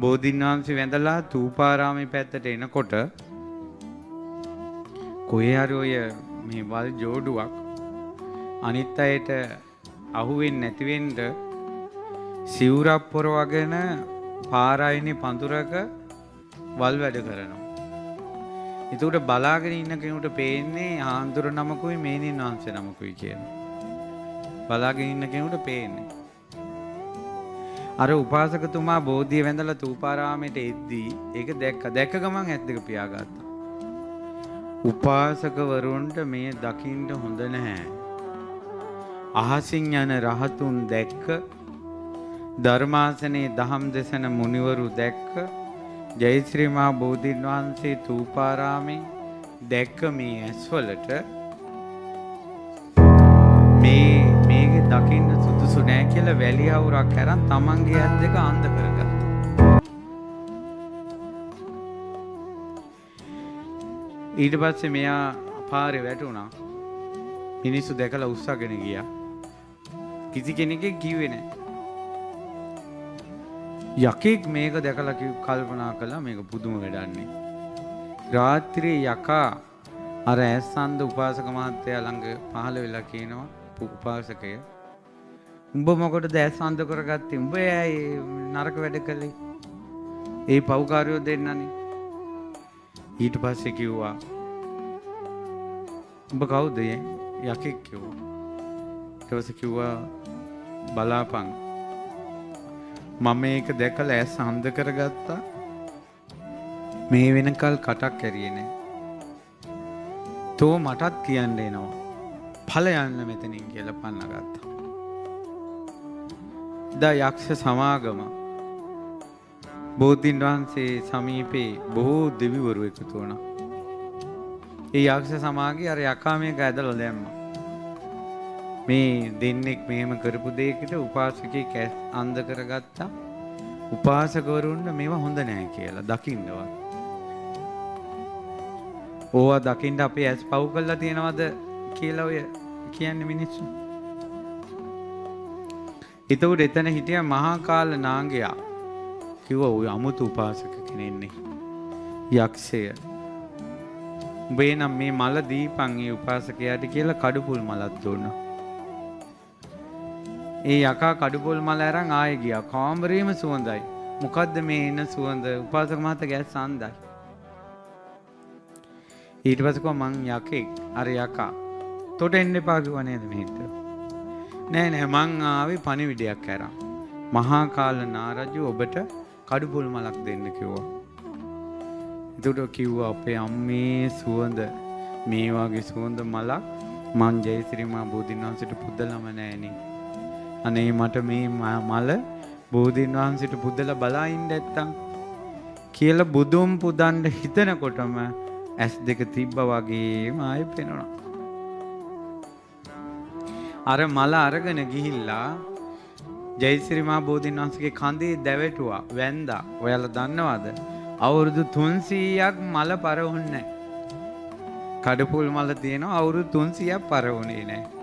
බෝධීන් වහන්සේ වැඳලා තූපාරාමේ පැත්තට එනකොට කොහේ හරි ඔය මේ වල් ජෝඩුවක් අනිත් අයට අහුවෙන්නේ නැති වෙන්න සිවුරක් පොරවගෙන පාරායිනේ පඳුරක වල් වැඩ කරනවා. ඒකට බලාගෙන ඉන්න කෙනෙකුට පේන්නේ ආන්දුර නමකුයි මේනින් වහන්සේ නමකුයි කියන. බලාගෙන ඉන්න කෙනෙකුට පේන්නේ. අර උපාසකතුමා බෝධිය වැඳලා තූපාරාමයට එද්දී ඒක දැක්ක ගමන් ඇස් දෙක පියාගත්තා. උපාසකවරුන්ට මේ දකින්න හොඳ නැහැ. අහසින් යන රහතුන් දැක්ක, ධර්මාසනේ දහම් දෙසන මුනිවරු දැක්ක, ජයශ්‍රී මහා බෝධීන් වහන්සේ තූපාරාමේ දැක්ක මේ ඇස්වලට මේක දකින්න සුදුසු නෑ කියලා වැලි අවුරක් අරන් තමන්ගේ ඇස් දෙක අන්ධ කරගත්තා. ඊට පස්සේ මෙයා පාරේ වැටුණා. මිනිස්සු දැකලා උස්සගෙන ගියා. කිසි කෙනෙක්ගේ කිව්වේ නැහැ. යකෙක් මේක දැකලා කල්පනා කළා මේක පුදුම වැඩන්නේ. රාත්‍රියේ යකා අර ඇස්සන්ද උපාසක මහත්තයා ළඟ පහළ වෙලා කියනවා උපාසකය උඹ මොකටද ඇස්සන්ද කරගත්තේ? උඹ නරක වැඩ කළේ. ඒ පව්කාරයෝ දෙන්නනේ. ඊට පස්සේ කිව්වා උඹ කවුද යකෙක් කිව්වා. ඊට පස්සේ කිව්වා බලාපන් මම මේක දැකලා ඇස් අන්ධ කරගත්තා. මේ වෙනකල් කටක් ඇරියේ නෑ. තෝ මටත් කියන්න එනවා. ඵල යන්න මෙතනින් කියලා පන්නගත්තා. දා යක්ෂ සමාගම බෝධීන් වහන්සේ සමීපේ බොහෝ දෙවිවරු එකතු වුණා. ඒ යක්ෂ සමාගයේ අර යකා මේක ඇදලා දැම්මා. මේ දෙන්නෙක් මෙහෙම කරපු දෙයකට උපාසකෙක් අන්ධ කරගත්තා. උපාසකවරුන්ට මේවා හොඳ නැහැ කියලා දකින්නවා. ඕවා දකින්න අපේ ඇස් පව් කරලා තියනවද කියලා ඔය කියන්නේ මිනිස්සු. එතකොට එතන හිටිය මහා කාල නාගයා කිව්වා ඔය අමුතු උපාසක කෙනෙන්නේ යක්ෂය. උඹේ නම් මේ මල දීපන් ඒ උපාසකයාට කියලා කඩුපුල් මලක් දුන්නා. ඒ යකා කඩුපොල් මල අරන් ආයෙ ගියා. කාමරේම සුවඳයි. මොකද්ද මේ එන සුවඳ? උපාසක මහත්තයා ගැස් සාන්දයි. ඊට පස්සේ කො මං යකෙක් අර යකා. තොට එන්න එපා කිව්වා නේද මෙහෙට? නෑ මං ආවේ පණිවිඩයක් අරන්. මහා කාල නාරජු ඔබට කඩුපොල් මලක් දෙන්න කිව්වා. ඒකට කිව්වා අපේ අම්මේ සුවඳ මේ වගේ සුවඳ මලක් මං ජයශ්‍රී මහා බෝධීන් වහන්සේට පුදලම නෑනේ. අනේ මට මේ මල බෝධීන් වහන්සේට පුදලා බලා ඉන්න නැත්තම් කියලා බුදුන් පුදන්න හිතනකොටම ඇස් දෙක තිබ්බා වගේම ආයෙ පේනවා. අර මල අරගෙන ගිහිල්ලා ජයශ්‍රී මහා බෝධීන් වහන්සේගේ කඳේ දැවටුවා වැන්දා. ඔයාලා දන්නවද? අවුරුදු 300ක් මල පරවුන්නේ නැහැ. කඩපොල් මල තියෙනවා අවුරුදු 300ක් පරවුනේ නැහැ.